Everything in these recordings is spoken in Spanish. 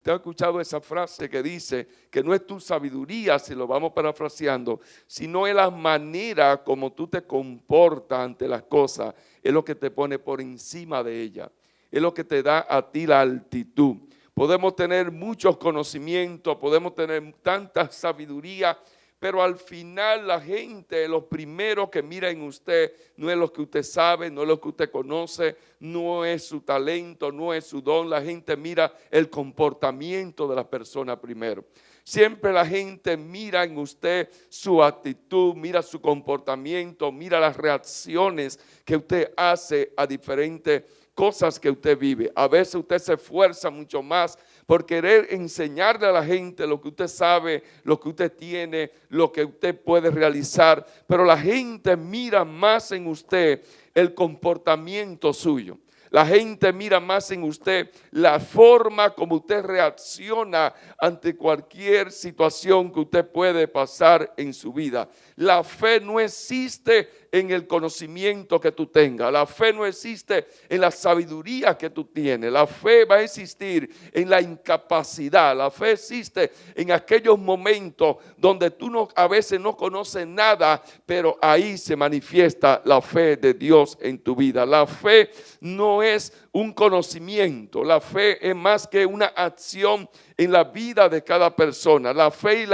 Usted ha escuchado esa frase que dice que no es tu sabiduría, si lo vamos parafraseando, sino es la manera como tú te comportas ante las cosas, es lo que te pone por encima de ellas, es lo que te da a ti la altitud. Podemos tener muchos conocimientos, podemos tener tanta sabiduría, pero al final la gente, lo primero que mira en usted no es lo que usted sabe, no es lo que usted conoce, no es su talento, no es su don. La gente mira el comportamiento de la persona primero. Siempre la gente mira en usted su actitud, mira su comportamiento, mira las reacciones que usted hace a diferentes cosas que usted vive. A veces usted se esfuerza mucho más por querer enseñarle a la gente lo que usted sabe, lo que usted tiene, lo que usted puede realizar, pero la gente mira más en usted el comportamiento suyo. La gente mira más en usted la forma como usted reacciona ante cualquier situación que usted puede pasar en su vida. La fe no existe en el conocimiento que tú tengas. La fe no existe en la sabiduría que tú tienes. La fe va a existir en la incapacidad. La fe existe en aquellos momentos donde tú a veces no conoces nada, pero ahí se manifiesta la fe de Dios en tu vida. La fe no es un conocimiento. La fe es más que una acción en la vida de cada persona. La fe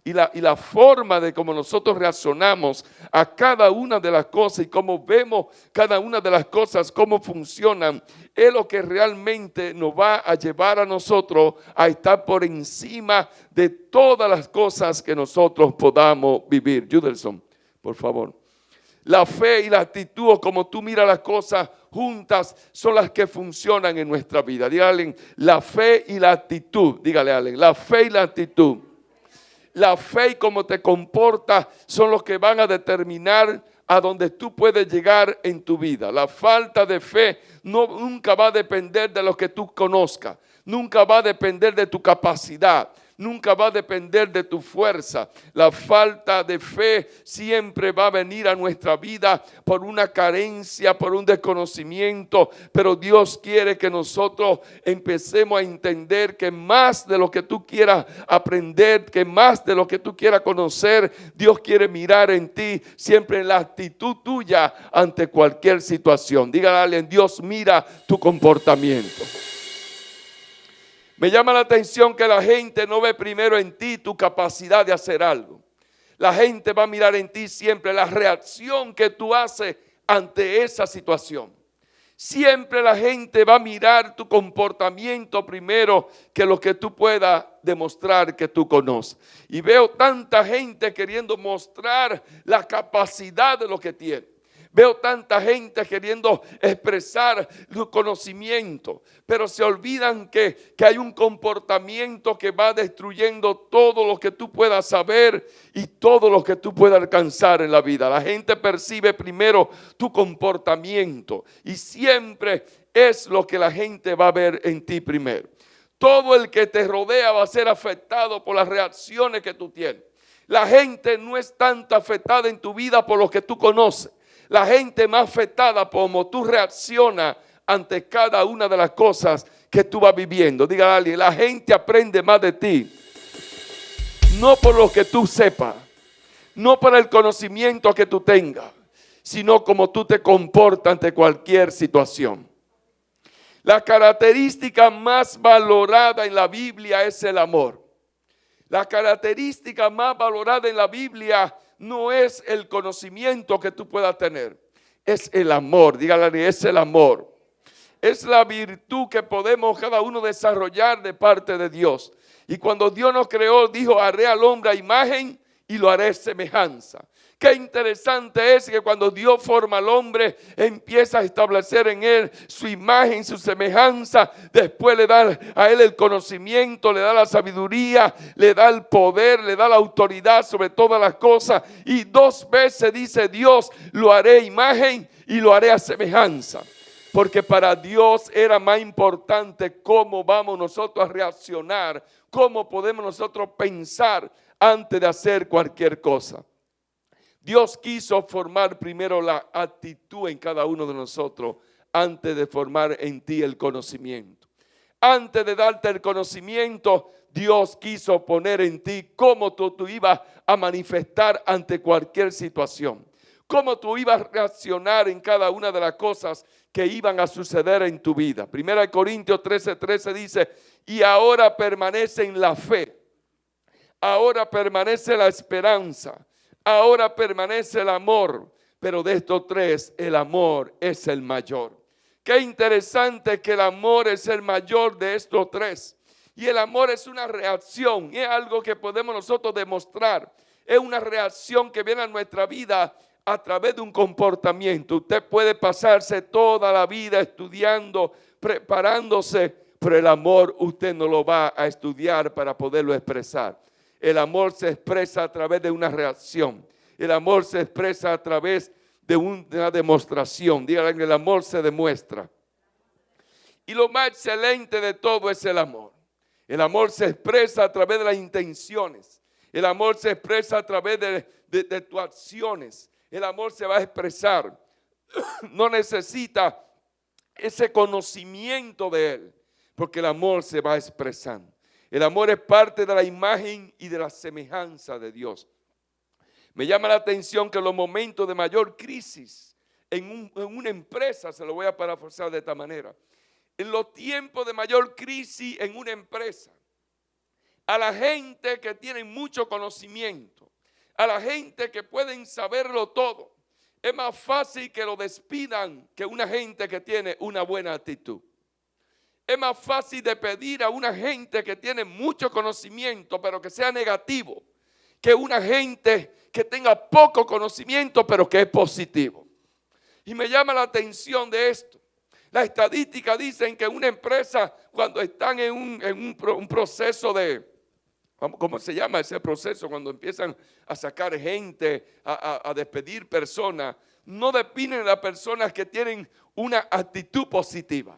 y la forma de cómo nosotros reaccionamos a cada una de las cosas y cómo vemos cada una de las cosas, cómo funcionan, es lo que realmente nos va a llevar a nosotros a estar por encima de todas las cosas que nosotros podamos vivir. Judelson, por favor. La fe y la actitud, o como tú miras las cosas juntas, son las que funcionan en nuestra vida. Dígale, la fe y la actitud. Dígale, Allen, la fe y la actitud. La fe y cómo te comportas son los que van a determinar a donde tú puedes llegar en tu vida. La falta de fe nunca va a depender de lo que tú conozcas. Nunca va a depender de tu capacidad. Nunca va a depender de tu fuerza. La falta de fe siempre va a venir a nuestra vida por una carencia, por un desconocimiento. Pero Dios quiere que nosotros empecemos a entender que más de lo que tú quieras aprender, que más de lo que tú quieras conocer, Dios quiere mirar en ti siempre en la actitud tuya ante cualquier situación. Dígale a alguien, Dios mira tu comportamiento. Me llama la atención que la gente no ve primero en ti tu capacidad de hacer algo. La gente va a mirar en ti siempre la reacción que tú haces ante esa situación. Siempre la gente va a mirar tu comportamiento primero que lo que tú puedas demostrar que tú conoces. Y veo tanta gente queriendo mostrar la capacidad de lo que tiene. Veo tanta gente queriendo expresar su conocimiento, pero se olvidan que hay un comportamiento que va destruyendo todo lo que tú puedas saber y todo lo que tú puedas alcanzar en la vida. La gente percibe primero tu comportamiento y siempre es lo que la gente va a ver en ti primero. Todo el que te rodea va a ser afectado por las reacciones que tú tienes. La gente no es tanto afectada en tu vida por lo que tú conoces. La gente más afectada por cómo tú reaccionas ante cada una de las cosas que tú vas viviendo. Dígale a alguien, la gente aprende más de ti. No por lo que tú sepas, no por el conocimiento que tú tengas, sino como tú te comportas ante cualquier situación. La característica más valorada en la Biblia es el amor. La característica más valorada en la Biblia no es el conocimiento que tú puedas tener, es el amor. Dígale, es el amor. Es la virtud que podemos cada uno desarrollar de parte de Dios. Y cuando Dios nos creó, dijo, haré al hombre a imagen y lo haré semejanza. Qué interesante es que cuando Dios forma al hombre, empieza a establecer en él su imagen, su semejanza. Después le da a él el conocimiento, le da la sabiduría, le da el poder, le da la autoridad sobre todas las cosas. Y 2 veces dice Dios, lo haré imagen y lo haré a semejanza. Porque para Dios era más importante cómo vamos nosotros a reaccionar, cómo podemos nosotros pensar antes de hacer cualquier cosa. Dios quiso formar primero la actitud en cada uno de nosotros antes de formar en ti el conocimiento. Antes de darte el conocimiento, Dios quiso poner en ti cómo tú ibas a manifestar ante cualquier situación. Cómo tú ibas a reaccionar en cada una de las cosas que iban a suceder en tu vida. 1 Corintios 13:13 dice, y ahora permanece en la fe. Ahora permanece la esperanza. Ahora permanece el amor. Pero de estos tres, el amor es el mayor. Qué interesante que el amor es el mayor de estos tres. Y el amor es una reacción, es algo que podemos nosotros demostrar. Es una reacción que viene a nuestra vida a través de un comportamiento. Usted puede pasarse toda la vida estudiando, preparándose, pero el amor usted no lo va a estudiar para poderlo expresar. El amor se expresa a través de una reacción. El amor se expresa a través de una demostración. Díganle, el amor se demuestra. Y lo más excelente de todo es el amor. El amor se expresa a través de las intenciones. El amor se expresa a través de tus acciones. El amor se va a expresar. No necesita ese conocimiento de él, porque el amor se va expresando. El amor es parte de la imagen y de la semejanza de Dios. Me llama la atención que en los momentos de mayor crisis en una empresa, se lo voy a parafrasear de esta manera, en los tiempos de mayor crisis en una empresa, a la gente que tiene mucho conocimiento, a la gente que pueden saberlo todo, es más fácil que lo despidan que una gente que tiene una buena actitud. Es más fácil de pedir a una gente que tiene mucho conocimiento, pero que sea negativo, que una gente que tenga poco conocimiento, pero que es positivo. Y me llama la atención de esto. Las estadísticas dicen que una empresa, cuando están en un proceso de, ¿cómo se llama ese proceso? Cuando empiezan a sacar gente, a despedir personas, no despiden a las personas que tienen una actitud positiva.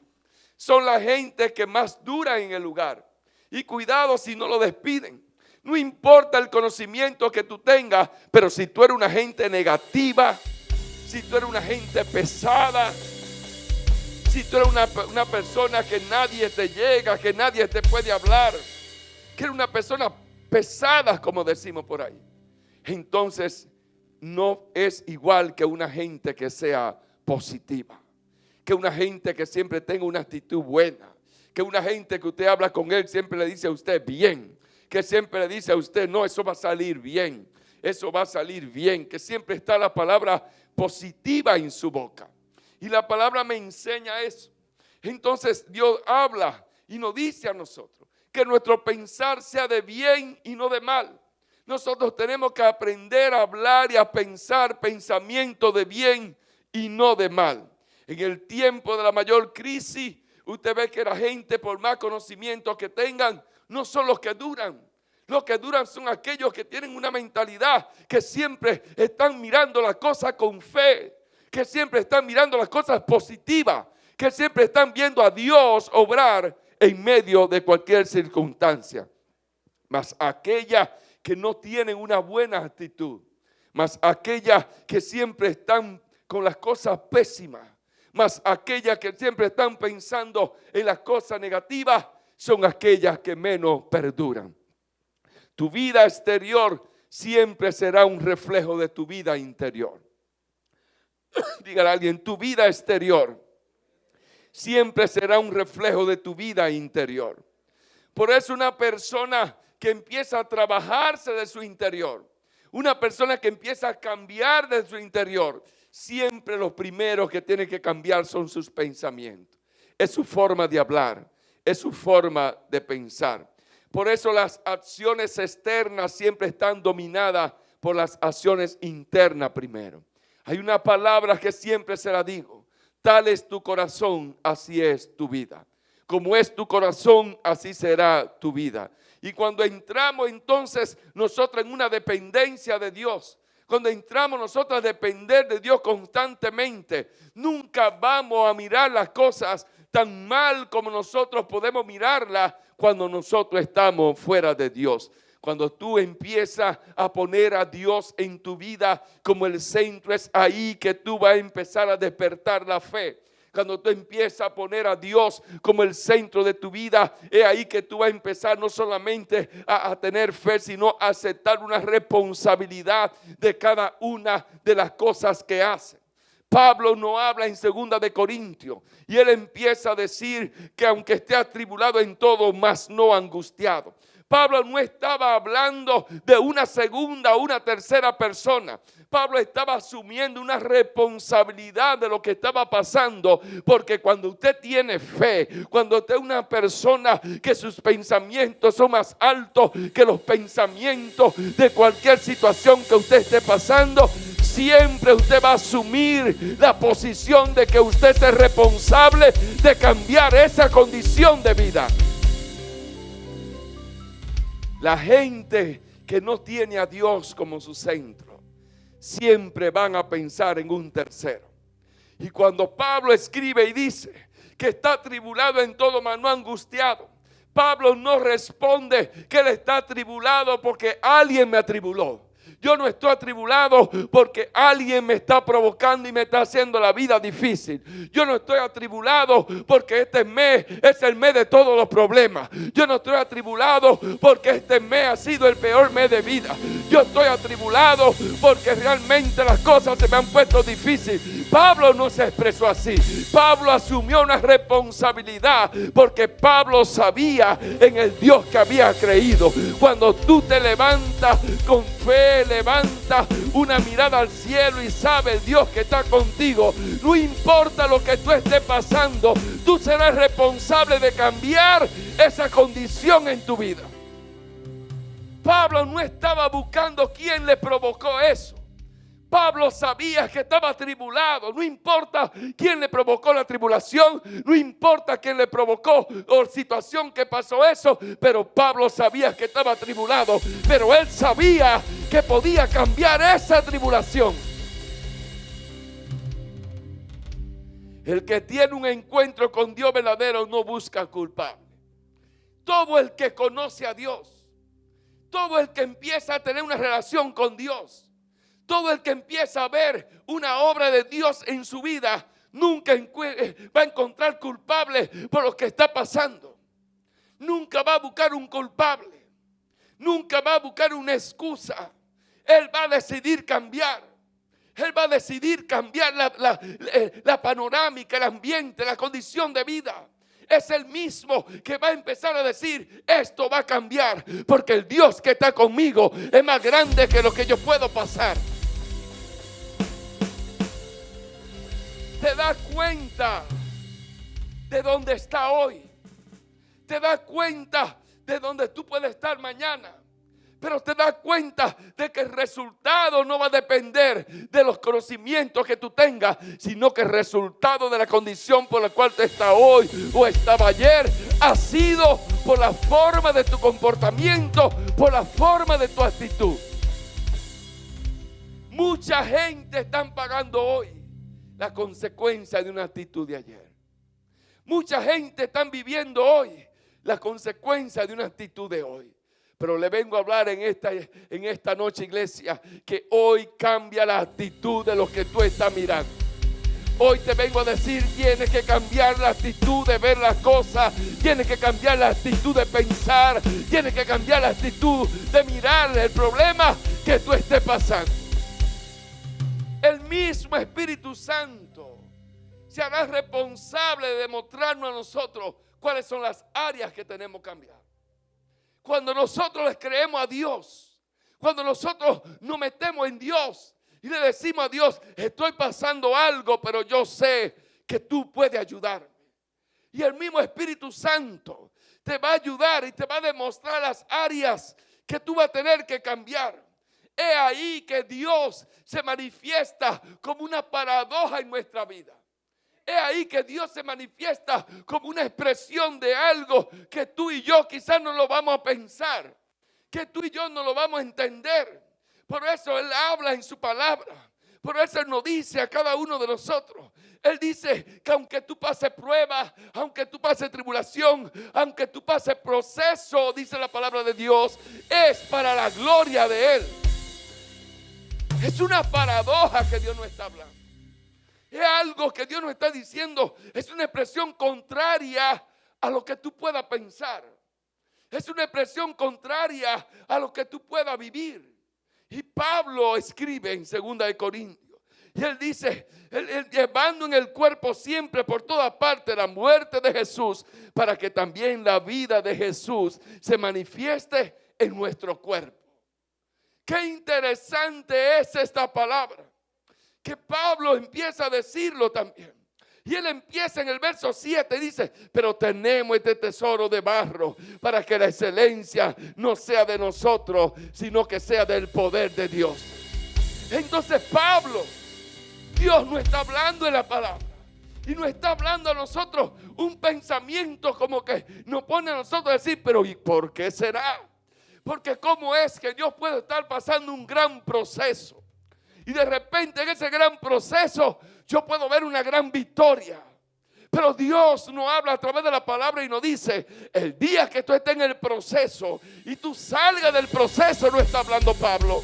Son la gente que más dura en el lugar. Y cuidado si no lo despiden. No importa el conocimiento que tú tengas, pero si tú eres una gente negativa, si tú eres una gente pesada, si tú eres una persona que nadie te llega, que nadie te puede hablar, que eres una persona pesada, como decimos por ahí, entonces no es igual que una gente que sea positiva, que una gente que siempre tenga una actitud buena, que una gente que usted habla con él siempre le dice a usted bien, que siempre le dice a usted, no, eso va a salir bien, eso va a salir bien, que siempre está la palabra positiva en su boca. Y la palabra me enseña eso. Entonces Dios habla y nos dice a nosotros que nuestro pensar sea de bien y no de mal. Nosotros tenemos que aprender a hablar y a pensar pensamiento de bien y no de mal. En el tiempo de la mayor crisis, usted ve que la gente, por más conocimiento que tengan, no son los que duran. Los que duran son aquellos que tienen una mentalidad, que siempre están mirando las cosas con fe, que siempre están mirando las cosas positivas, que siempre están viendo a Dios obrar en medio de cualquier circunstancia. Mas aquellas que no tienen una buena actitud, mas aquellas que siempre están con las cosas pésimas, mas aquellas que siempre están pensando en las cosas negativas, son aquellas que menos perduran. Tu vida exterior siempre será un reflejo de tu vida interior. Dígale a alguien, tu vida exterior siempre será un reflejo de tu vida interior. Por eso una persona que empieza a trabajarse de su interior, una persona que empieza a cambiar de su interior, siempre los primeros que tiene que cambiar son sus pensamientos. Es su forma de hablar, es su forma de pensar. Por eso las acciones externas siempre están dominadas por las acciones internas primero. Hay una palabra que siempre se la digo. Tal es tu corazón, así es tu vida. Como es tu corazón, así será tu vida. Y cuando entramos entonces nosotros en una dependencia de Dios, cuando entramos nosotros a depender de Dios constantemente, nunca vamos a mirar las cosas tan mal como nosotros podemos mirarlas cuando nosotros estamos fuera de Dios. Cuando tú empiezas a poner a Dios en tu vida como el centro, es ahí que tú vas a empezar a despertar la fe. Cuando tú empiezas a poner a Dios como el centro de tu vida, es ahí que tú vas a empezar no solamente a tener fe, sino a aceptar una responsabilidad de cada una de las cosas que hace. Pablo no habla en 2 de Corintios y él empieza a decir que aunque esté atribulado en todo, mas no angustiado. Pablo no estaba hablando de una segunda o una tercera persona. Pablo estaba asumiendo una responsabilidad de lo que estaba pasando, porque cuando usted tiene fe, cuando usted es una persona que sus pensamientos son más altos que los pensamientos de cualquier situación que usted esté pasando, siempre usted va a asumir la posición de que usted es responsable de cambiar esa condición de vida. La gente que no tiene a Dios como su centro, siempre van a pensar en un tercero. Y cuando Pablo escribe y dice que está atribulado en todo, mas no angustiado, Pablo no responde que él está atribulado porque alguien me atribuló. Yo no estoy atribulado porque alguien me está provocando y me está haciendo la vida difícil. Yo no estoy atribulado porque este mes es el mes de todos los problemas. Yo no estoy atribulado porque este mes ha sido el peor mes de vida. Yo estoy atribulado porque realmente las cosas se me han puesto difíciles. Pablo no se expresó así. Pablo asumió una responsabilidad porque Pablo sabía en el Dios que había creído. Cuando tú te levantas con fe, levanta una mirada al cielo y sabe el Dios que está contigo, no importa lo que tú estés pasando, tú serás responsable de cambiar esa condición en tu vida. Pablo no estaba buscando quién le provocó eso. Pablo sabía que estaba atribulado. No importa quién le provocó la tribulación, no importa quién le provocó la situación que pasó eso, pero Pablo sabía que estaba atribulado, pero él sabía que podía cambiar esa tribulación. El que tiene un encuentro con Dios verdadero no busca culpable. Todo el que conoce a Dios, todo el que empieza a tener una relación con Dios, todo el que empieza a ver una obra de Dios en su vida, nunca va a encontrar culpable por lo que está pasando. Nunca va a buscar un culpable. Nunca va a buscar una excusa. Él va a decidir cambiar. Él va a decidir cambiar la panorámica, el ambiente, la condición de vida. Es el mismo que va a empezar a decir, esto va a cambiar, porque el Dios que está conmigo es más grande que lo que yo puedo pasar. Te das cuenta de dónde está hoy. Te das cuenta de dónde tú puedes estar mañana. Pero te das cuenta de que el resultado no va a depender de los conocimientos que tú tengas, sino que el resultado de la condición por la cual te está hoy o estaba ayer ha sido por la forma de tu comportamiento, por la forma de tu actitud. Mucha gente está pagando hoy la consecuencia de una actitud de ayer. Mucha gente está viviendo hoy la consecuencia de una actitud de hoy. Pero le vengo a hablar en esta noche, iglesia, que hoy cambia la actitud de lo que tú estás mirando. Hoy te vengo a decir, tienes que cambiar la actitud de ver las cosas, tienes que cambiar la actitud de pensar, tienes que cambiar la actitud de mirar el problema que tú estés pasando. El mismo Espíritu Santo se hará responsable de demostrarnos a nosotros cuáles son las áreas que tenemos que cambiar. Cuando nosotros les creemos a Dios, cuando nosotros nos metemos en Dios y le decimos a Dios, estoy pasando algo, pero yo sé que tú puedes ayudarme. Y el mismo Espíritu Santo te va a ayudar y te va a demostrar las áreas que tú vas a tener que cambiar. Es ahí que Dios se manifiesta como una paradoja en nuestra vida. Es ahí que Dios se manifiesta como una expresión de algo que tú y yo quizás no lo vamos a pensar, que tú y yo no lo vamos a entender. Por eso Él habla en su palabra. Por eso Él nos dice a cada uno de nosotros. Él dice que aunque tú pases prueba, aunque tú pases tribulación, aunque tú pases proceso, dice la palabra de Dios, es para la gloria de Él. Es una paradoja que Dios nos está hablando. Es algo que Dios nos está diciendo. Es una expresión contraria a lo que tú puedas pensar. Es una expresión contraria a lo que tú puedas vivir. Y Pablo escribe en 2 de Corintios. Y él dice, él llevando en el cuerpo siempre por toda parte la muerte de Jesús, para que también la vida de Jesús se manifieste en nuestro cuerpo. Qué interesante es esta palabra, que Pablo empieza a decirlo también. Y él empieza en el verso 7 y dice, pero tenemos este tesoro de barro para que la excelencia no sea de nosotros, sino que sea del poder de Dios. Entonces Pablo, Dios nos está hablando en la palabra y nos está hablando a nosotros un pensamiento como que nos pone a nosotros a decir, pero ¿y por qué será? Porque cómo es que Dios puede estar pasando un gran proceso y de repente en ese gran proceso yo puedo ver una gran victoria. Pero Dios nos habla a través de la palabra y nos dice, el día que tú estés en el proceso y tú salgas del proceso, no está hablando Pablo.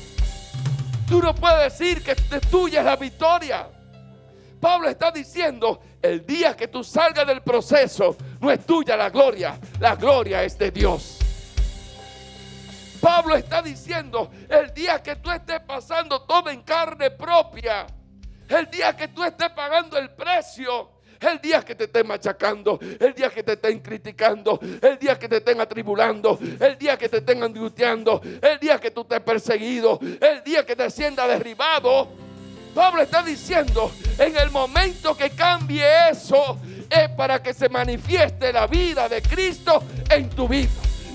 Tú no puedes decir que tuya es la victoria. Pablo está diciendo, el día que tú salgas del proceso, no es tuya la gloria es de Dios. Pablo está diciendo, el día que tú estés pasando todo en carne propia, el día que tú estés pagando el precio, el día que te estén machacando, el día que te estén criticando, el día que te estén atribulando, el día que te estén angustiando, el día que tú estés perseguido, el día que te sientas derribado, Pablo está diciendo, en el momento que cambie eso, es para que se manifieste la vida de Cristo en tu vida.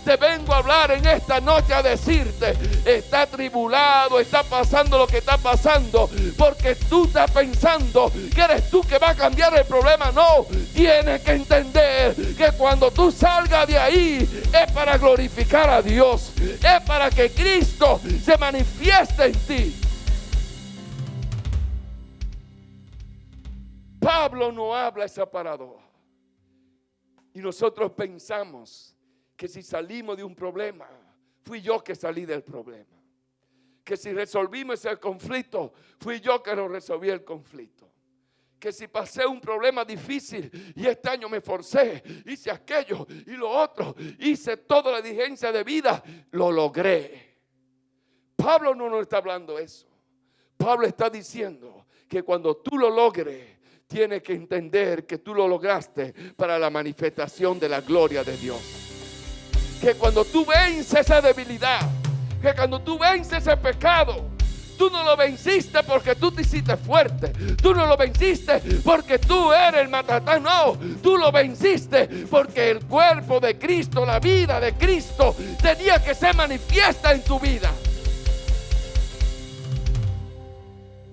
Te vengo a hablar en esta noche a decirte, está atribulado, está pasando lo que está pasando, porque tú estás pensando que eres tú que va a cambiar el problema. No, tienes que entender que cuando tú salgas de ahí es para glorificar a Dios, es para que Cristo se manifieste en ti. Pablo no habla esa paradoja y nosotros pensamos que si salimos de un problema, fui yo que salí del problema. Que si resolvimos ese conflicto, fui yo que lo resolví el conflicto. Que si pasé un problema difícil y este año me forcé, hice aquello y lo otro, hice toda la diligencia de vida, lo logré. Pablo no nos está hablando eso. Pablo está diciendo que cuando tú lo logres, tienes que entender que tú lo lograste para la manifestación de la gloria de Dios. Que cuando tú vences esa debilidad, que cuando tú vences ese pecado, tú no lo venciste porque tú te hiciste fuerte, tú no lo venciste porque tú eres el matatán, no, tú lo venciste porque el cuerpo de Cristo, la vida de Cristo tenía que ser manifiesta en tu vida.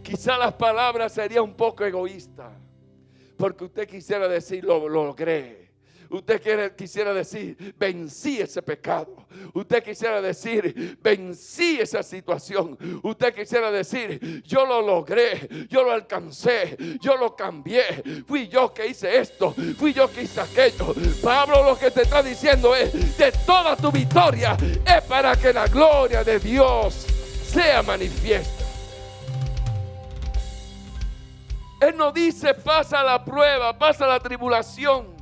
Quizá las palabras serían un poco egoístas, porque usted quisiera decir lo logré. Usted quisiera decir, vencí ese pecado. Usted quisiera decir, vencí esa situación. Usted quisiera decir, yo lo logré, yo lo alcancé, yo lo cambié. Fui yo que hice esto, fui yo que hice aquello. Pablo lo que te está diciendo es, de toda tu victoria es para que la gloria de Dios sea manifiesta. Él no dice, pasa la prueba, pasa la tribulación.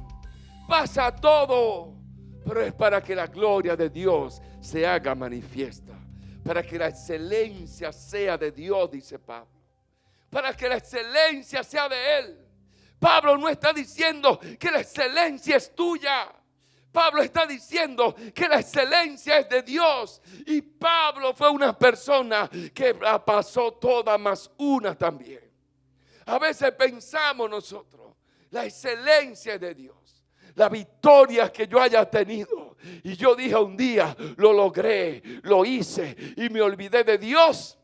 Pasa todo, pero es para que la gloria de Dios se haga manifiesta, para que la excelencia sea de Dios, dice Pablo, para que la excelencia sea de Él. Pablo no está diciendo que la excelencia es tuya. Pablo está diciendo que la excelencia es de Dios. Y Pablo fue una persona que la pasó toda más una también. A veces pensamos nosotros, la excelencia es de Dios. La victoria que yo haya tenido y yo dije un día, lo logré, lo hice y me olvidé de Dios,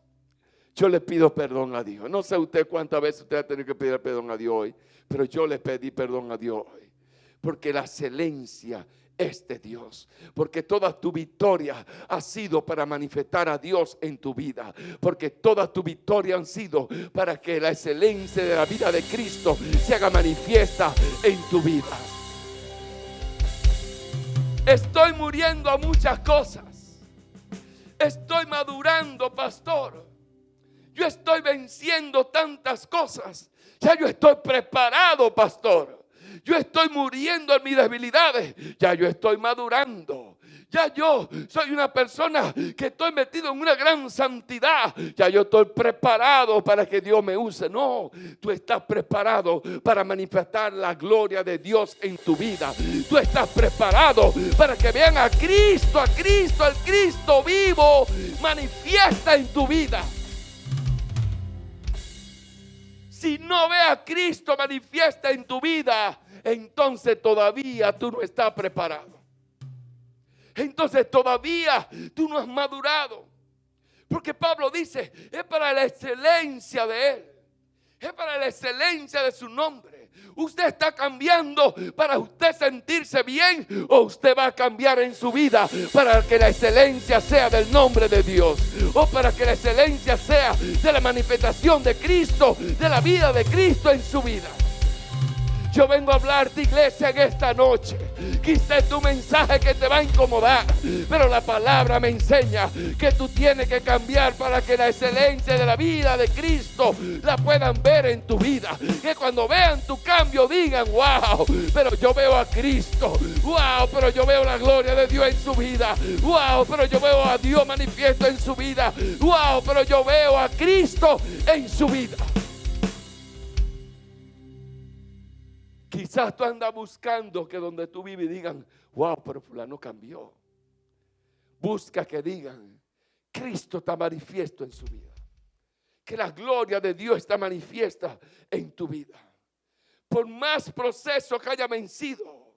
yo le pido perdón a Dios. No sé usted cuántas veces usted ha tenido que pedir perdón a Dios hoy, pero yo le pedí perdón a Dios hoy, porque la excelencia es de Dios, porque toda tu victoria ha sido para manifestar a Dios en tu vida, porque toda tu victoria han sido para que la excelencia de la vida de Cristo se haga manifiesta en tu vida. Estoy muriendo a muchas cosas. Estoy madurando, pastor. Yo estoy venciendo tantas cosas Ya yo estoy preparado, pastor. Yo estoy muriendo en mis debilidades. Ya yo estoy madurando. Ya yo soy una persona que estoy metido en una gran santidad. Ya yo estoy preparado para que Dios me use. No, tú estás preparado para manifestar la gloria de Dios en tu vida. Tú estás preparado para que vean a Cristo, al Cristo vivo, manifiesta en tu vida. Si no ve a Cristo manifiesta en tu vida, entonces todavía tú no estás preparado. Entonces todavía tú no has madurado. Porque Pablo dice, es para la excelencia de Él. Es para la excelencia de su nombre. Usted está cambiando para usted sentirse bien, o usted va a cambiar en su vida para que la excelencia sea del nombre de Dios, o para que la excelencia sea de la manifestación de Cristo, de la vida de Cristo en su vida. Yo vengo a hablarte, iglesia, en esta noche. Quizá es tu mensaje que te va a incomodar, pero la palabra me enseña que tú tienes que cambiar para que la excelencia de la vida de Cristo la puedan ver en tu vida. Que cuando vean tu cambio digan, wow, pero yo veo a Cristo. Wow, pero yo veo la gloria de Dios en su vida. Wow, pero yo veo a Dios manifiesto en su vida. Wow, pero yo veo a Cristo en su vida. Quizás tú andas buscando que donde tú vives digan, wow, pero fulano cambió. Busca que digan, Cristo está manifiesto en su vida. Que la gloria de Dios está manifiesta en tu vida. Por más proceso que haya vencido,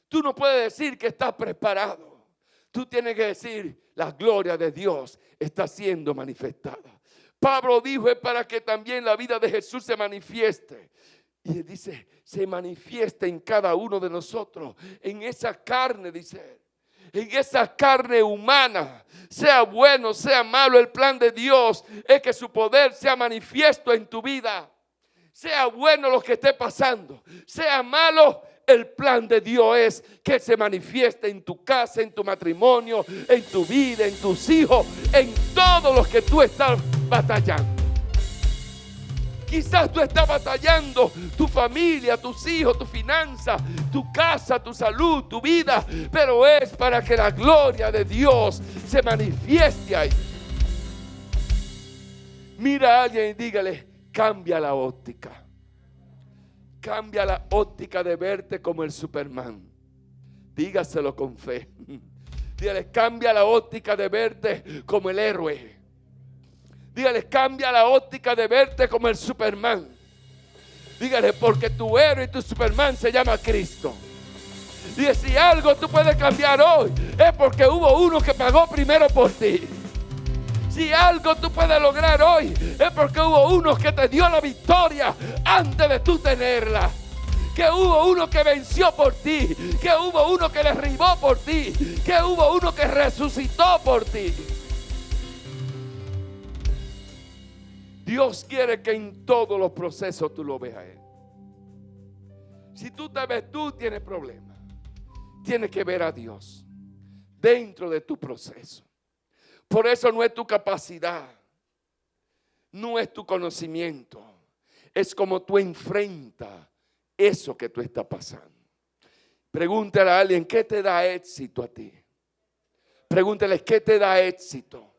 tú no puedes decir que estás preparado. Tú tienes que decir, la gloria de Dios está siendo manifestada. Pablo dijo, es para que también la vida de Jesús se manifieste. Y él dice, se manifiesta en cada uno de nosotros, en esa carne, dice, en esa carne humana, sea bueno, sea malo, el plan de Dios es que su poder sea manifiesto en tu vida. Sea bueno lo que esté pasando, sea malo, el plan de Dios es que se manifieste en tu casa, en tu matrimonio, en tu vida, en tus hijos, en todo lo que tú estás batallando. Quizás tú estás batallando tu familia, tus hijos, tu finanza, tu casa, tu salud, tu vida, pero es para que la gloria de Dios se manifieste ahí. Mira a alguien y dígale, cambia la óptica. Cambia la óptica de verte como el Superman. Dígaselo con fe. Dígale, cambia la óptica de verte como el héroe. Dígale, cambia la óptica de verte como el Superman. Dígale, porque tu héroe y tu Superman se llama Cristo. Dígale, si algo tú puedes cambiar hoy, es porque hubo uno que pagó primero por ti. Si algo tú puedes lograr hoy, es porque hubo uno que te dio la victoria antes de tú tenerla. Que hubo uno que venció por ti. Que hubo uno que derribó por ti. Que hubo uno que resucitó por ti. Dios quiere que en todos los procesos tú lo veas a Él. Si tú te ves, tú tienes problemas. Tienes que ver a Dios dentro de tu proceso. Por eso no es tu capacidad, no es tu conocimiento. Es como tú enfrentas eso que tú estás pasando. Pregúntale a alguien, ¿qué te da éxito a ti? Pregúntale, ¿qué te da éxito?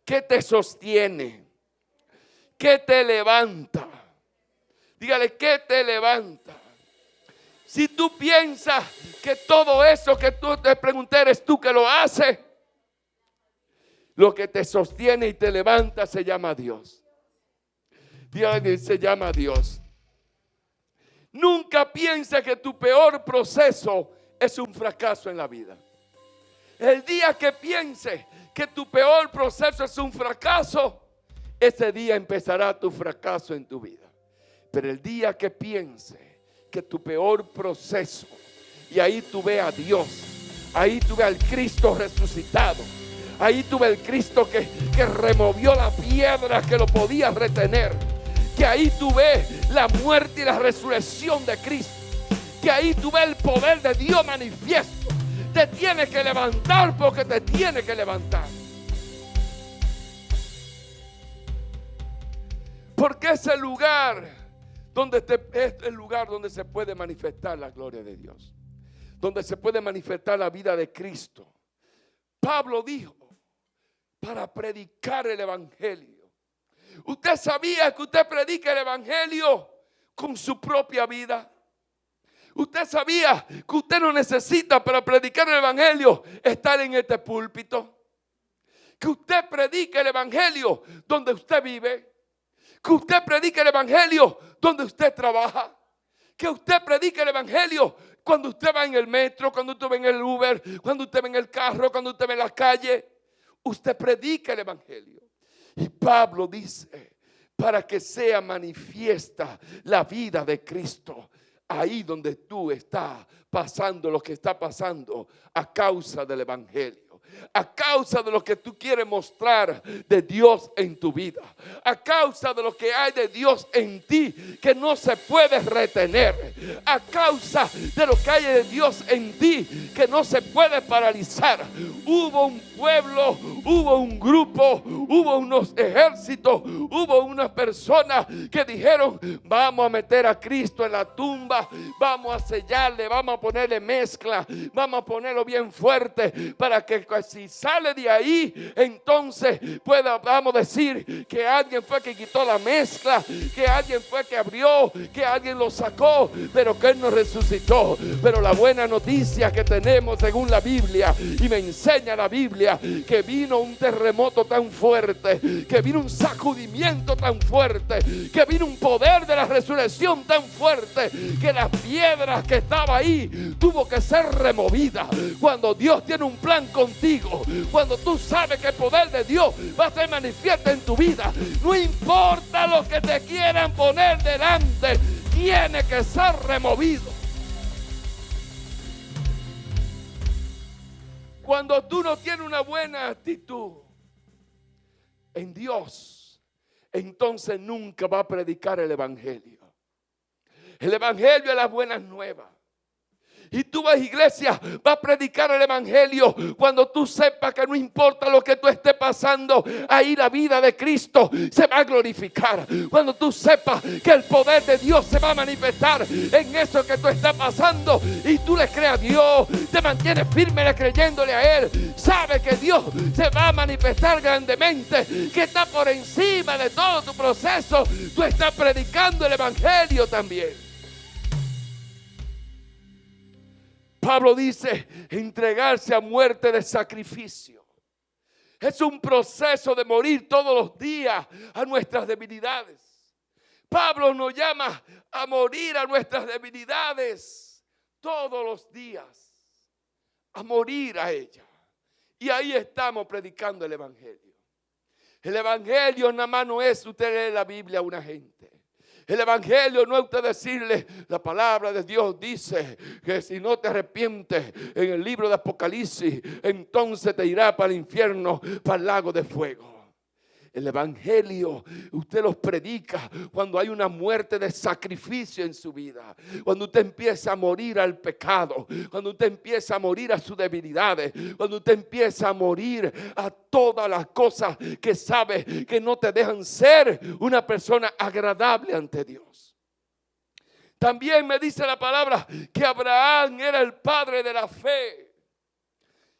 ¿Qué te sostiene? ¿Qué te levanta? Dígale, ¿qué te levanta? Si tú piensas que todo eso que tú te pregunté eres tú que lo haces, lo que te sostiene y te levanta se llama Dios. Dígale, se llama Dios. Nunca pienses que tu peor proceso es un fracaso en la vida. El día que pienses que tu peor proceso es un fracaso, ese día empezará tu fracaso en tu vida. Pero el día que pienses que tu peor proceso, y ahí tú ves a Dios, ahí tú ves al Cristo resucitado, ahí tú ves al Cristo que removió la piedra que lo podía retener, que ahí tú ves la muerte y la resurrección de Cristo, que ahí tú ves el poder de Dios manifiesto. Te tienes que levantar porque te tienes que levantar. Porque ese lugar donde es el lugar donde se puede manifestar la gloria de Dios, donde se puede manifestar la vida de Cristo. Pablo dijo, para predicar el evangelio. ¿Usted sabía que usted predica el evangelio con su propia vida? ¿Usted sabía que usted no necesita para predicar el evangelio estar en este púlpito? Que usted predique el evangelio donde usted vive. Que usted predique el evangelio donde usted trabaja. Que usted predique el evangelio cuando usted va en el metro, cuando usted va en el Uber, cuando usted va en el carro, cuando usted va en la calle. Usted predica el evangelio. Y Pablo dice, para que sea manifiesta la vida de Cristo ahí donde tú estás pasando lo que está pasando a causa del evangelio. A causa de lo que tú quieres mostrar de Dios en tu vida. A causa de lo que hay de Dios en ti que no se puede retener. A causa de lo que hay de Dios en ti que no se puede paralizar. Hubo un pueblo, hubo un grupo, hubo unos ejércitos, hubo unas personas que dijeron, vamos a meter a Cristo en la tumba, vamos a sellarle, vamos a ponerle mezcla, vamos a ponerlo bien fuerte para que si sale de ahí, entonces podamos decir que alguien fue que quitó la mezcla, que alguien fue que abrió, que alguien lo sacó, pero que Él no resucitó. Pero la buena noticia que tenemos según la Biblia, y me enseña la Biblia, que vino un terremoto tan fuerte, que vino un sacudimiento tan fuerte, que vino un poder de la resurrección tan fuerte, que las piedras que estaba ahí tuvo que ser removida. Cuando Dios tiene un plan contigo, cuando tú sabes que el poder de Dios va a ser manifiesto en tu vida, no importa lo que te quieran poner delante, tiene que ser removido. Cuando tú no tienes una buena actitud en Dios, entonces nunca va a predicar el evangelio. El evangelio es las buenas nuevas. Y tú vas, iglesia, vas a predicar el evangelio cuando tú sepas que no importa lo que tú estés pasando, ahí la vida de Cristo se va a glorificar. Cuando tú sepas que el poder de Dios se va a manifestar en eso que tú estás pasando y tú le creas a Dios, te mantienes firme creyéndole a Él, sabes que Dios se va a manifestar grandemente, que está por encima de todo tu proceso. Tú estás predicando el evangelio también. Pablo dice, entregarse a muerte de sacrificio. Es un proceso de morir todos los días a nuestras debilidades. Pablo nos llama a morir a nuestras debilidades todos los días, a morir a ellas. Y ahí estamos predicando el evangelio. El evangelio nada más no es usted lee la Biblia a una gente. El evangelio no es usted decirle, la palabra de Dios dice que si no te arrepientes en el libro de Apocalipsis, entonces te irá para el infierno, para el lago de fuego. El evangelio usted los predica cuando hay una muerte de sacrificio en su vida. Cuando usted empieza a morir al pecado. Cuando usted empieza a morir a sus debilidades. Cuando usted empieza a morir a todas las cosas que sabe que no te dejan ser una persona agradable ante Dios. También me dice la palabra que Abraham era el padre de la fe.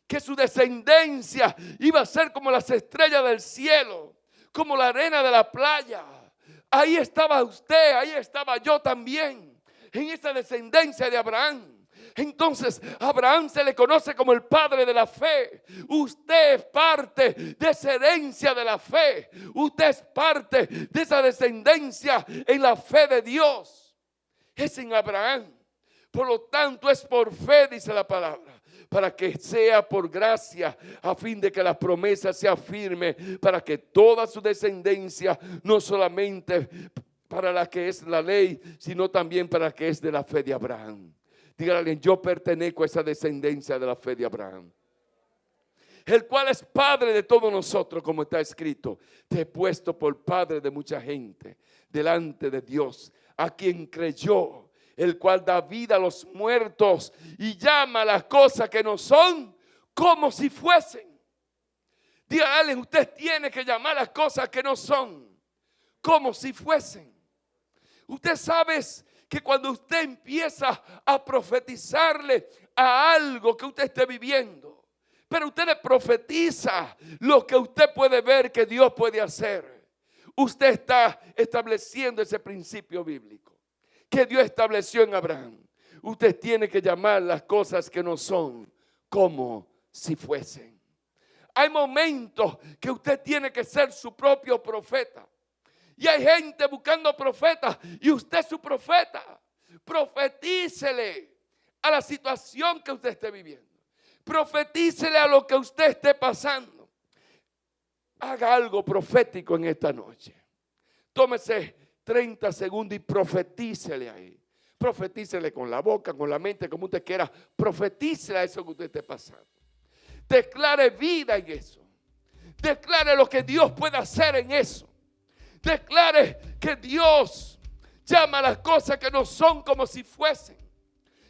Que su descendencia iba a ser como las estrellas del cielo, como la arena de la playa. Ahí estaba usted, ahí estaba yo también, en esa descendencia de Abraham. Entonces Abraham se le conoce como el padre de la fe. Usted es parte de esa herencia de la fe. Usted es parte de esa descendencia en la fe de Dios. Es en Abraham. Por lo tanto es por fe, dice la palabra, para que sea por gracia, a fin de que la promesa sea firme, para que toda su descendencia, no solamente para la que es la ley, sino también para la que es de la fe de Abraham. Dígale a alguien, yo pertenezco a esa descendencia de la fe de Abraham, el cual es padre de todos nosotros, como está escrito. Te he puesto por padre de mucha gente delante de Dios, a quien creyó, el cual da vida a los muertos y llama a las cosas que no son como si fuesen. Dígale, usted tiene que llamar a las cosas que no son como si fuesen. Usted sabe que cuando usted empieza a profetizarle a algo que usted esté viviendo, pero usted le profetiza lo que usted puede ver que Dios puede hacer, usted está estableciendo ese principio bíblico que Dios estableció en Abraham. Usted tiene que llamar las cosas que no son como si fuesen. Hay momentos que usted tiene que ser su propio profeta. Y hay gente buscando profetas y usted es su profeta. Profetícele a la situación que usted esté viviendo. Profetícele a lo que usted esté pasando. Haga algo profético en esta noche. Tómese 30 segundos y profetícele ahí. Profetícele con la boca, con la mente, como usted quiera. Profetícele a eso que usted esté pasando. Declare vida en eso. Declare lo que Dios puede hacer en eso. Declare que Dios llama las cosas que no son como si fuesen.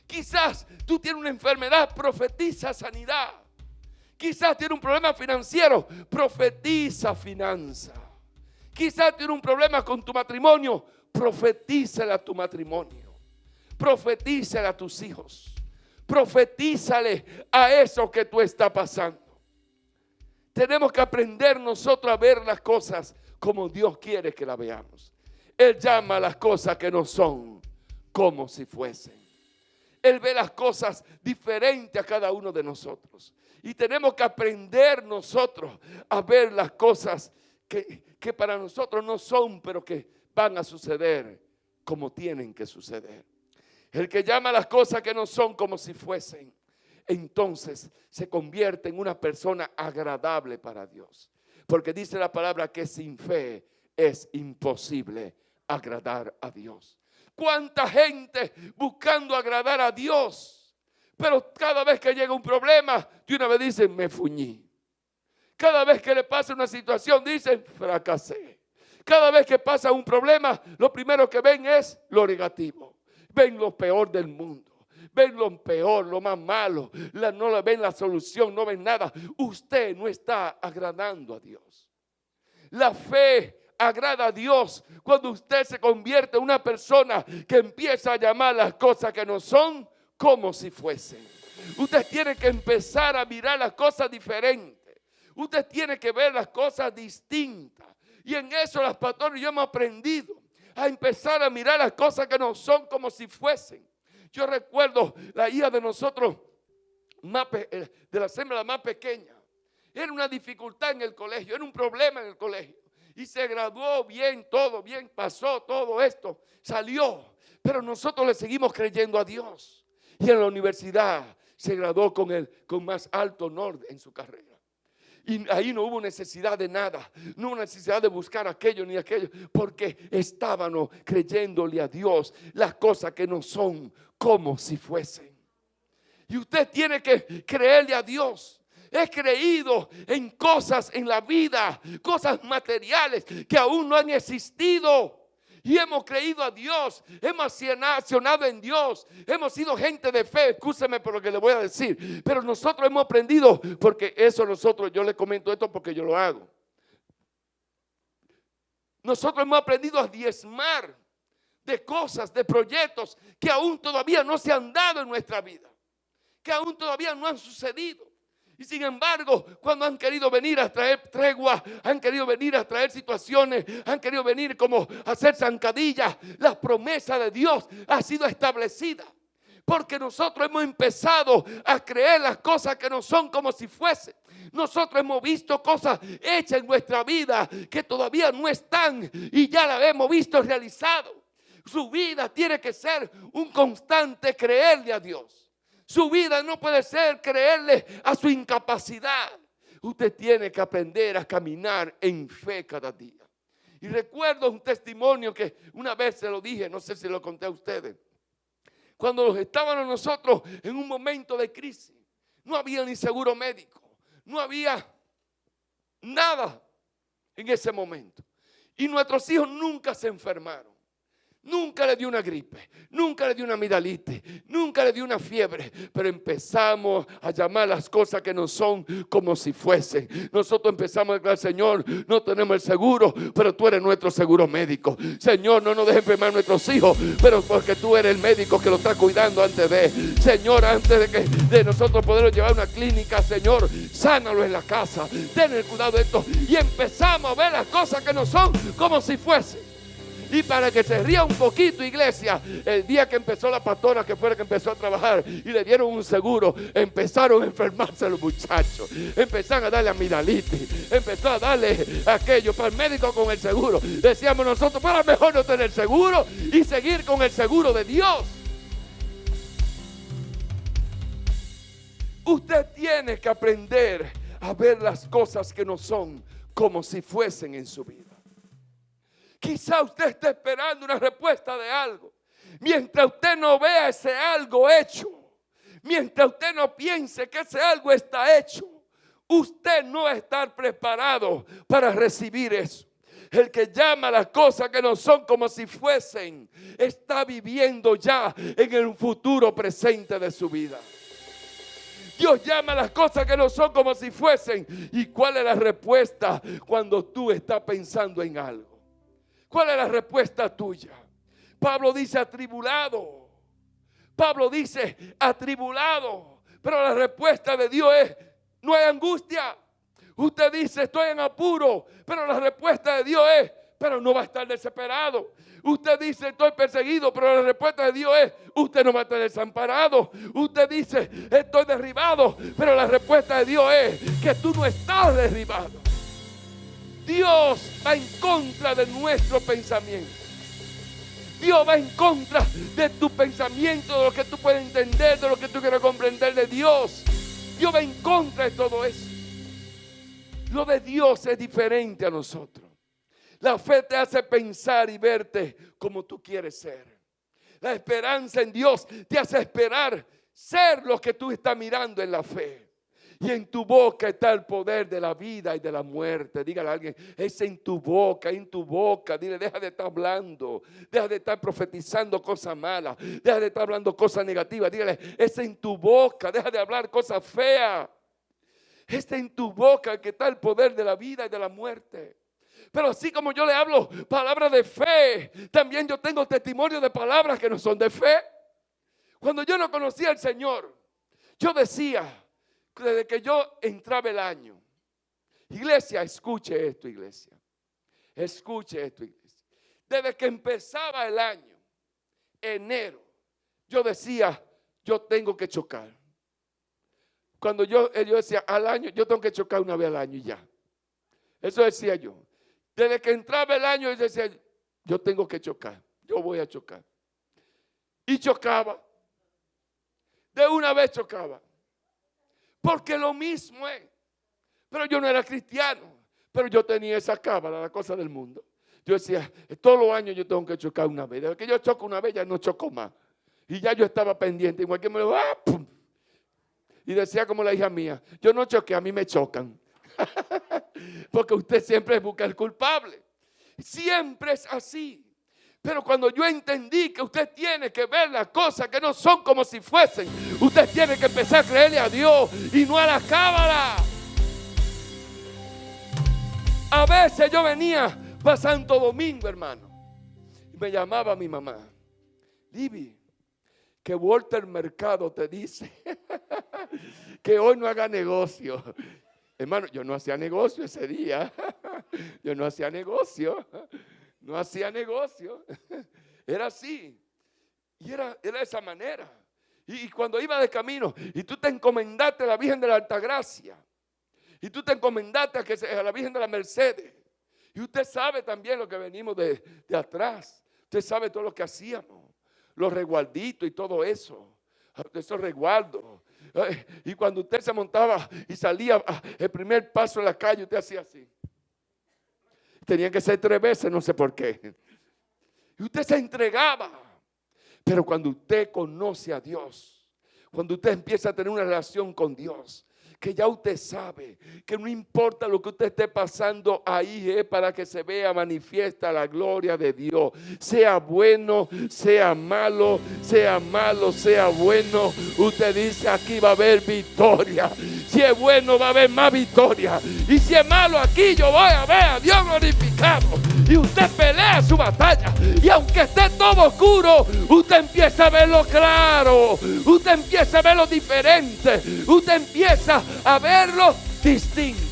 Quizás tú tienes una enfermedad, profetiza sanidad. Quizás tienes un problema financiero, profetiza finanza. Quizás tienes un problema con tu matrimonio, profetízale a tu matrimonio. Profetízale a tus hijos. Profetízale a eso que tú estás pasando. Tenemos que aprender nosotros a ver las cosas como Dios quiere que las veamos. Él llama a las cosas que no son como si fuesen. Él ve las cosas diferentes a cada uno de nosotros. Y tenemos que aprender nosotros a ver las cosas que para nosotros no son, pero que van a suceder como tienen que suceder. El que llama a las cosas que no son como si fuesen, entonces se convierte en una persona agradable para Dios. Porque dice la palabra que sin fe es imposible agradar a Dios. ¿Cuánta gente buscando agradar a Dios? Pero cada vez que llega un problema, de una vez dicen, me fuñí. Cada vez que le pasa una situación, dicen, fracasé. Cada vez que pasa un problema, lo primero que ven es lo negativo. Ven lo peor del mundo. Ven lo peor, lo más malo. No le ven la solución, no ven nada. Usted no está agradando a Dios. La fe agrada a Dios cuando usted se convierte en una persona que empieza a llamar las cosas que no son como si fuesen. Usted tiene que empezar a mirar las cosas diferentes. Usted tiene que ver las cosas distintas. Y en eso las pastores y yo hemos aprendido a empezar a mirar las cosas que no son como si fuesen. Yo recuerdo la hija de nosotros, de la hembra más pequeña. Era una dificultad en el colegio, era un problema en el colegio. Y se graduó bien, todo bien, pasó todo esto, salió. Pero nosotros le seguimos creyendo a Dios. Y en la universidad se graduó con más alto honor en su carrera. Y ahí no hubo necesidad de nada, no hubo necesidad de buscar aquello ni aquello, porque estábamos creyéndole a Dios las cosas que no son como si fuesen. Y usted tiene que creerle a Dios. He creído en cosas en la vida, cosas materiales que aún no han existido. Y hemos creído a Dios, hemos accionado en Dios, hemos sido gente de fe, escúcheme por lo que le voy a decir, pero nosotros hemos aprendido, porque eso yo le comento esto porque yo lo hago. Nosotros hemos aprendido a diezmar de cosas, de proyectos que aún todavía no se han dado en nuestra vida, que aún todavía no han sucedido. Y sin embargo, cuando han querido venir a traer tregua, han querido venir a traer situaciones, han querido venir como a hacer zancadillas, la promesa de Dios ha sido establecida. Porque nosotros hemos empezado a creer las cosas que no son como si fuesen. Nosotros hemos visto cosas hechas en nuestra vida que todavía no están y ya las hemos visto realizado. Su vida tiene que ser un constante creerle a Dios. Su vida no puede ser creerle a su incapacidad. Usted tiene que aprender a caminar en fe cada día. Y recuerdo un testimonio que una vez se lo dije, no sé si lo conté a ustedes. Cuando estábamos nosotros en un momento de crisis, no había ni seguro médico, no había nada en ese momento. Y nuestros hijos nunca se enfermaron. Nunca le dio una gripe, nunca le dio una amigdalitis, nunca le dio una fiebre, pero empezamos a llamar las cosas que no son como si fuesen. Nosotros empezamos a declarar: Señor, no tenemos el seguro, pero tú eres nuestro seguro médico. Señor, no nos dejes enfermar a nuestros hijos, pero porque tú eres el médico que lo está cuidando antes de. Señor, antes de nosotros poderlos llevar a una clínica, Señor, sánalo en la casa, ten el cuidado de esto. Y empezamos a ver las cosas que no son como si fuesen. Y para que se ría un poquito, iglesia, el día que empezó la pastora, que fue la que empezó a trabajar, y le dieron un seguro, empezaron a enfermarse los muchachos. Empezaron a darle amigdalitis, empezó a darle aquello para el médico con el seguro. Decíamos nosotros: para mejor no tener seguro y seguir con el seguro de Dios. Usted tiene que aprender a ver las cosas que no son como si fuesen en su vida. Quizá usted esté esperando una respuesta de algo. Mientras usted no vea ese algo hecho, mientras usted no piense que ese algo está hecho, usted no va a estar preparado para recibir eso. El que llama las cosas que no son como si fuesen, está viviendo ya en el futuro presente de su vida. Dios llama las cosas que no son como si fuesen. ¿Y cuál es la respuesta cuando tú estás pensando en algo? ¿Cuál es la respuesta tuya? Pablo dice: atribulado. Pablo dice: atribulado. Pero la respuesta de Dios es: no hay angustia. Usted dice: estoy en apuro. Pero la respuesta de Dios es: pero no va a estar desesperado. Usted dice: estoy perseguido. Pero la respuesta de Dios es: usted no va a estar desamparado. Usted dice: estoy derribado. Pero la respuesta de Dios es que tú no estás derribado. Dios va en contra de nuestro pensamiento. Dios va en contra de tu pensamiento, de lo que tú puedes entender, de lo que tú quieres comprender de Dios. Dios va en contra de todo eso. Lo de Dios es diferente a nosotros. La fe te hace pensar y verte como tú quieres ser. La esperanza en Dios te hace esperar ser lo que tú estás mirando en la fe. Y en tu boca está el poder de la vida y de la muerte. Dígale a alguien: es en tu boca, en tu boca. Dile: deja de estar hablando, deja de estar profetizando cosas malas, deja de estar hablando cosas negativas. Dígale: es en tu boca, deja de hablar cosas feas. Es en tu boca que está el poder de la vida y de la muerte. Pero así como yo le hablo palabras de fe, también yo tengo testimonio de palabras que no son de fe. Cuando yo no conocía al Señor, yo decía, desde que yo entraba el año: iglesia, escuche esto, iglesia. Escuche esto, iglesia. Desde que empezaba el año, enero, yo decía: yo tengo que chocar. Cuando yo decía al año, yo tengo que chocar una vez al año y ya. Eso decía yo. Desde que entraba el año, yo decía: yo tengo que chocar. Yo voy a chocar. Y chocaba. De una vez chocaba. Porque lo mismo es. Pero yo no era cristiano. Pero yo tenía esa cábala, la cosa del mundo. Yo decía: todos los años yo tengo que chocar una vez. Desde que yo choco una vez, ya no choco más. Y ya yo estaba pendiente. Igual que me lo... ¡pum! Y decía como la hija mía: yo no choqué, a mí me chocan. Porque usted siempre busca el culpable. Siempre es así. Pero cuando yo entendí que usted tiene que ver las cosas que no son como si fuesen, usted tiene que empezar a creerle a Dios y no a la cábala. A veces yo venía para Santo Domingo, hermano, y me llamaba mi mamá: Libby, que Walter Mercado te dice que hoy no haga negocio. Hermano, yo no hacía negocio ese día. Yo no hacía negocio. No hacía negocio. Era así. Y era de esa manera. Y cuando iba de camino y tú te encomendaste a la Virgen de la Altagracia, y tú te encomendaste a la Virgen de la Mercedes, y usted sabe también lo que venimos de atrás. Usted sabe todo lo que hacíamos, los resguarditos y todo eso, esos resguardos. Y cuando usted se montaba y salía el primer paso en la calle, usted hacía así. Tenía que ser 3 veces, no sé por qué. Y usted se entregaba. Pero cuando usted conoce a Dios, cuando usted empieza a tener una relación con Dios, que ya usted sabe que no importa lo que usted esté pasando, ahí es para que se vea manifiesta la gloria de Dios. Sea bueno, sea malo, sea bueno. Usted dice, aquí va a haber victoria. Si es bueno, va a haber más victoria. Y si es malo, aquí yo voy a ver a Dios glorificado. Y usted pelea su batalla. Y aunque esté todo oscuro, usted empieza a verlo claro. Usted empieza a verlo diferente. Usted empieza a verlo distinto.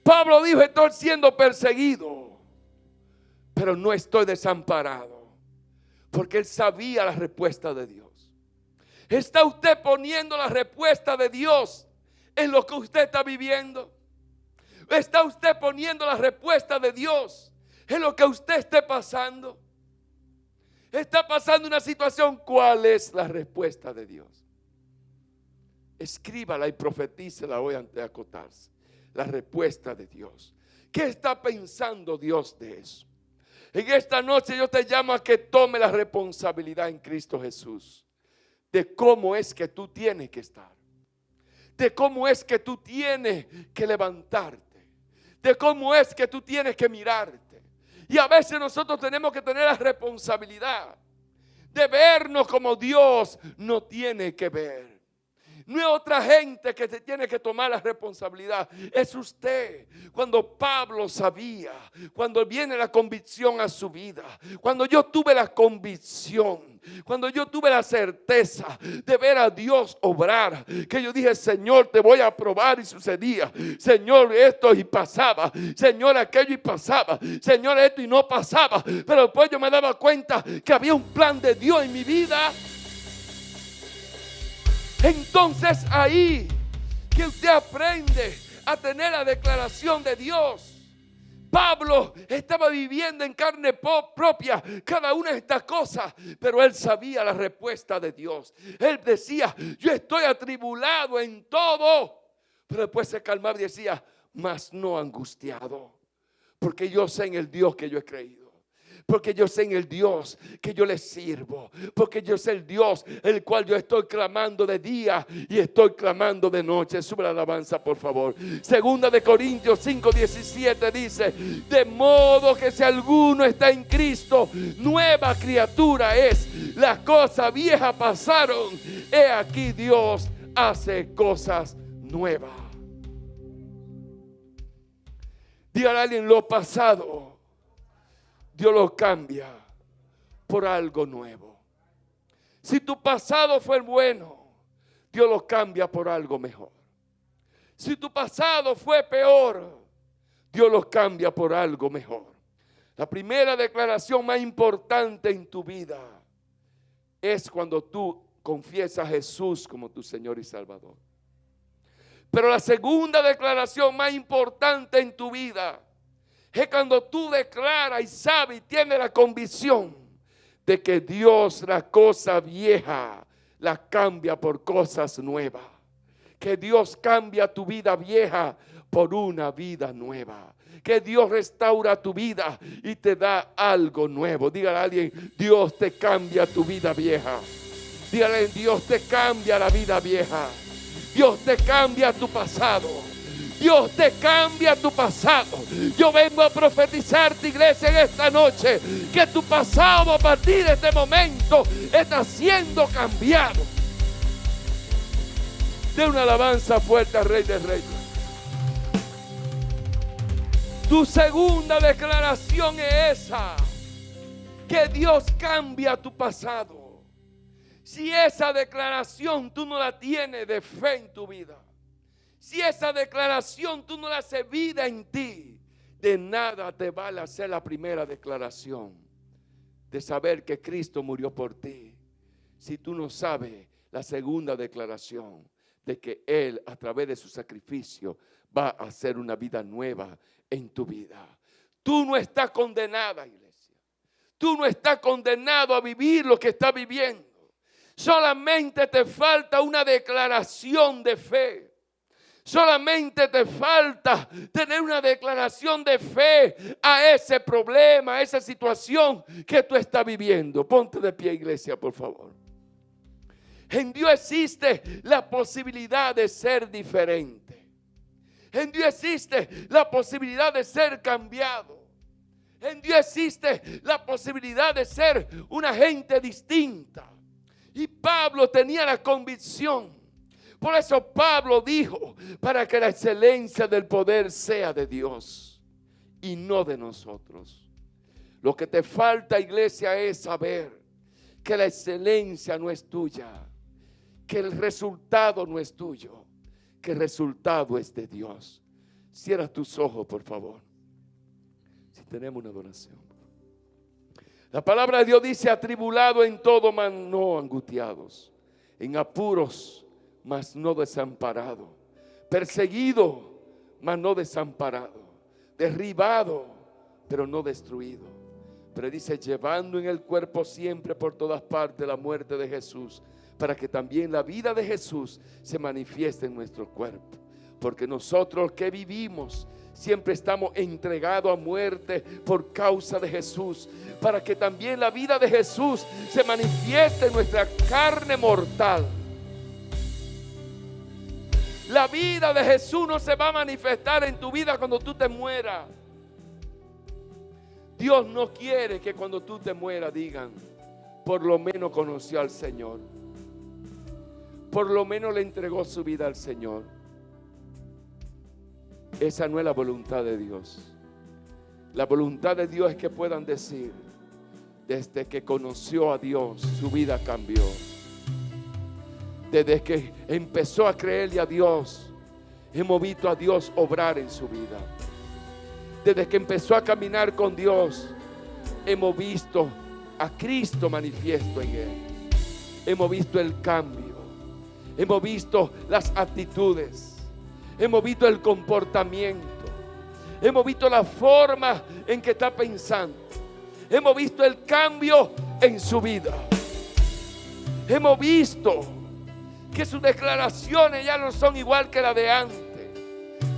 Pablo dijo, estoy siendo perseguido, pero no estoy desamparado. Porque él sabía la respuesta de Dios. ¿Está usted poniendo la respuesta de Dios en lo que usted está viviendo? ¿Está usted poniendo la respuesta de Dios en lo que usted esté pasando? ¿Está pasando una situación? ¿Cuál es la respuesta de Dios? Escríbala y profetícela hoy antes de acotarse. La respuesta de Dios. ¿Qué está pensando Dios de eso? En esta noche yo te llamo a que tome la responsabilidad en Cristo Jesús de cómo es que tú tienes que estar, de cómo es que tú tienes que levantarte, de cómo es que tú tienes que mirarte. Y a veces nosotros tenemos que tener la responsabilidad de vernos como Dios nos tiene que ver. No es otra gente que te tiene que tomar la responsabilidad, es usted. Cuando Pablo sabía, cuando viene la convicción a su vida, cuando yo tuve la convicción, cuando yo tuve la certeza de ver a Dios obrar, que yo dije, Señor, te voy a probar, y sucedía. Señor, esto y pasaba. Señor, aquello y pasaba. Señor, esto y no pasaba. Pero después yo me daba cuenta que había un plan de Dios en mi vida. Entonces ahí que usted aprende a tener la declaración de Dios. Pablo estaba viviendo en carne propia cada una de estas cosas, pero él sabía la respuesta de Dios. Él decía, yo estoy atribulado en todo, pero después se calmaba y decía, mas no angustiado, porque yo sé en el Dios que yo he creído. Porque yo sé en el Dios que yo le sirvo. Porque yo sé el Dios el cual yo estoy clamando de día y estoy clamando de noche. Sube la alabanza, por favor. Segunda de Corintios 5:17 dice, de modo que si alguno está en Cristo, nueva criatura es. Las cosas viejas pasaron. He aquí Dios hace cosas nuevas. Dígale a alguien, lo pasado Dios lo cambia por algo nuevo. Si tu pasado fue bueno, Dios lo cambia por algo mejor. Si tu pasado fue peor, Dios lo cambia por algo mejor. La primera declaración más importante en tu vida es cuando tú confiesas a Jesús como tu Señor y Salvador. Pero la segunda declaración más importante en tu vida es cuando tú declaras y sabes y tienes la convicción de que Dios la cosa vieja la cambia por cosas nuevas. Que Dios cambia tu vida vieja por una vida nueva. Que Dios restaura tu vida y te da algo nuevo. Dígale a alguien, Dios te cambia tu vida vieja. Dígale, Dios te cambia la vida vieja. Dios te cambia tu pasado. Dios te cambia tu pasado. Yo vengo a profetizarte, iglesia, en esta noche, que tu pasado a partir de este momento está siendo cambiado. De una alabanza fuerte al Rey de Reyes. Tu segunda declaración es esa, que Dios cambia tu pasado. Si esa declaración tú no la tienes de fe en tu vida, si esa declaración tú no la haces vida en ti, de nada te vale hacer la primera declaración de saber que Cristo murió por ti, si tú no sabes la segunda declaración de que Él, a través de su sacrificio, va a hacer una vida nueva en tu vida. Tú no estás condenada, iglesia. Tú no estás condenado a vivir lo que estás viviendo. Solamente te falta una declaración de fe. Solamente te falta tener una declaración de fe a ese problema, a esa situación que tú estás viviendo. Ponte de pie, iglesia, por favor. En Dios existe la posibilidad de ser diferente. En Dios existe la posibilidad de ser cambiado. En Dios existe la posibilidad de ser una gente distinta. Y Pablo tenía la convicción. Por eso Pablo dijo, para que la excelencia del poder sea de Dios y no de nosotros. Lo que te falta, iglesia, es saber que la excelencia no es tuya, que el resultado no es tuyo, que el resultado es de Dios. Cierra tus ojos, por favor. Si tenemos una adoración. La palabra de Dios dice: atribulado en todo, mas no angustiados, en apuros, mas no desamparado, perseguido, mas no desamparado, derribado, pero no destruido. Pero dice: llevando en el cuerpo siempre por todas partes la muerte de Jesús, para que también la vida de Jesús se manifieste en nuestro cuerpo. Porque nosotros que vivimos siempre estamos entregados a muerte por causa de Jesús, para que también la vida de Jesús se manifieste en nuestra carne mortal. La vida de Jesús no se va a manifestar en tu vida cuando tú te mueras. Dios no quiere que cuando tú te mueras digan: por lo menos conoció al Señor, por lo menos le entregó su vida al Señor. Esa no es la voluntad de Dios. La voluntad de Dios es que puedan decir: desde que conoció a Dios, su vida cambió. Desde que empezó a creerle a Dios, hemos visto a Dios obrar en su vida. Desde que empezó a caminar con Dios, hemos visto a Cristo manifiesto en él. Hemos visto el cambio. Hemos visto las actitudes. Hemos visto el comportamiento. Hemos visto la forma en que está pensando. Hemos visto el cambio en su vida. Hemos visto que sus declaraciones ya no son igual que la de antes.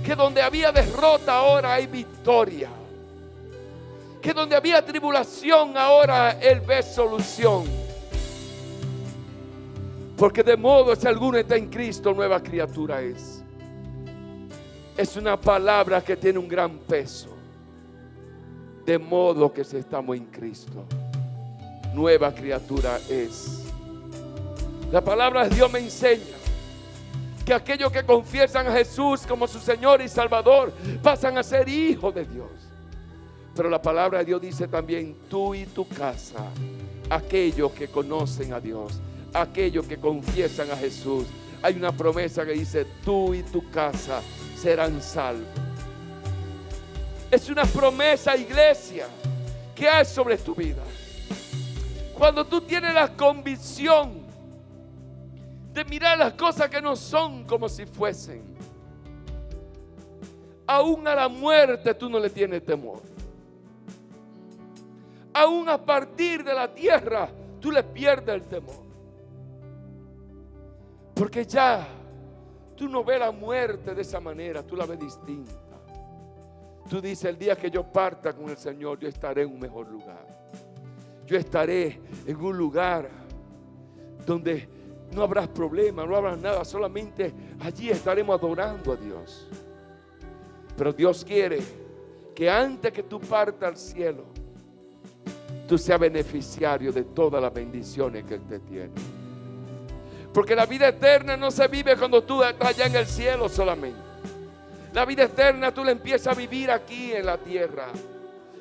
Que donde había derrota ahora hay victoria. Que donde había tribulación ahora Él ve solución. Porque de modo si alguno está en Cristo, nueva criatura es. Es una palabra que tiene un gran peso. De modo que si estamos en Cristo, nueva criatura es. La palabra de Dios me enseña que aquellos que confiesan a Jesús como su Señor y Salvador pasan a ser hijos de Dios. Pero la palabra de Dios dice también: tú y tu casa, aquellos que conocen a Dios, aquellos que confiesan a Jesús. Hay una promesa que dice: tú y tu casa serán salvos. Es una promesa, iglesia, que hay sobre tu vida. Cuando tú tienes la convicción de mirar las cosas que no son como si fuesen, aún a la muerte tú no le tienes temor. Aún a partir de la tierra tú le pierdes el temor. Porque ya tú no ves la muerte de esa manera, tú la ves distinta. Tú dices: el día que yo parta con el Señor, yo estaré en un mejor lugar. Yo estaré en un lugar donde no habrá problema, no habrá nada, solamente allí estaremos adorando a Dios. Pero Dios quiere que antes que tú partas al cielo, tú seas beneficiario de todas las bendiciones que Él te tiene. Porque la vida eterna no se vive cuando tú estás allá en el cielo solamente. La vida eterna tú la empiezas a vivir aquí en la tierra.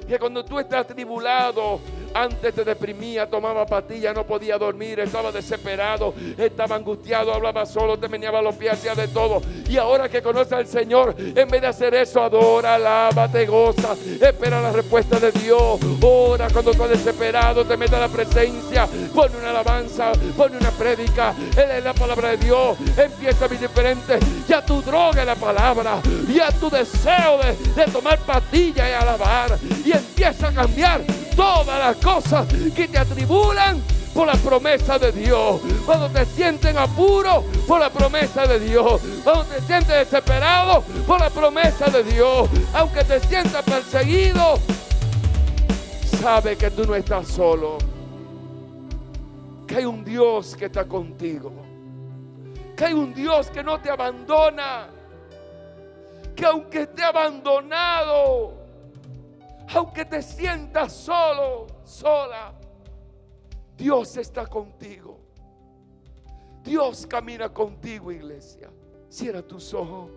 Que cuando tú estás atribulado, antes te deprimía, tomaba pastillas, no podía dormir, estaba desesperado, estaba angustiado, hablaba solo, te meneaba los pies, hacía de todo. Y ahora que conoces al Señor, en vez de hacer eso, adora, alaba, te goza, espera la respuesta de Dios. Ora cuando estás desesperado, te mete a la presencia, pone una alabanza, pone una prédica, Él es la palabra de Dios, empieza a vivir diferente. Ya tu droga es la palabra, ya tu deseo de tomar pastillas es alabar, y empieza a cambiar todas las cosas que te atribulan por la promesa de Dios. Cuando te sientes en apuro, por la promesa de Dios. Cuando te sientes desesperado, por la promesa de Dios. Aunque te sientas perseguido, sabe que tú no estás solo. Que hay un Dios que está contigo. Que hay un Dios que no te abandona. Que aunque esté abandonado, aunque te sientas solo, sola, Dios está contigo. Dios camina contigo, iglesia. Cierra tus ojos.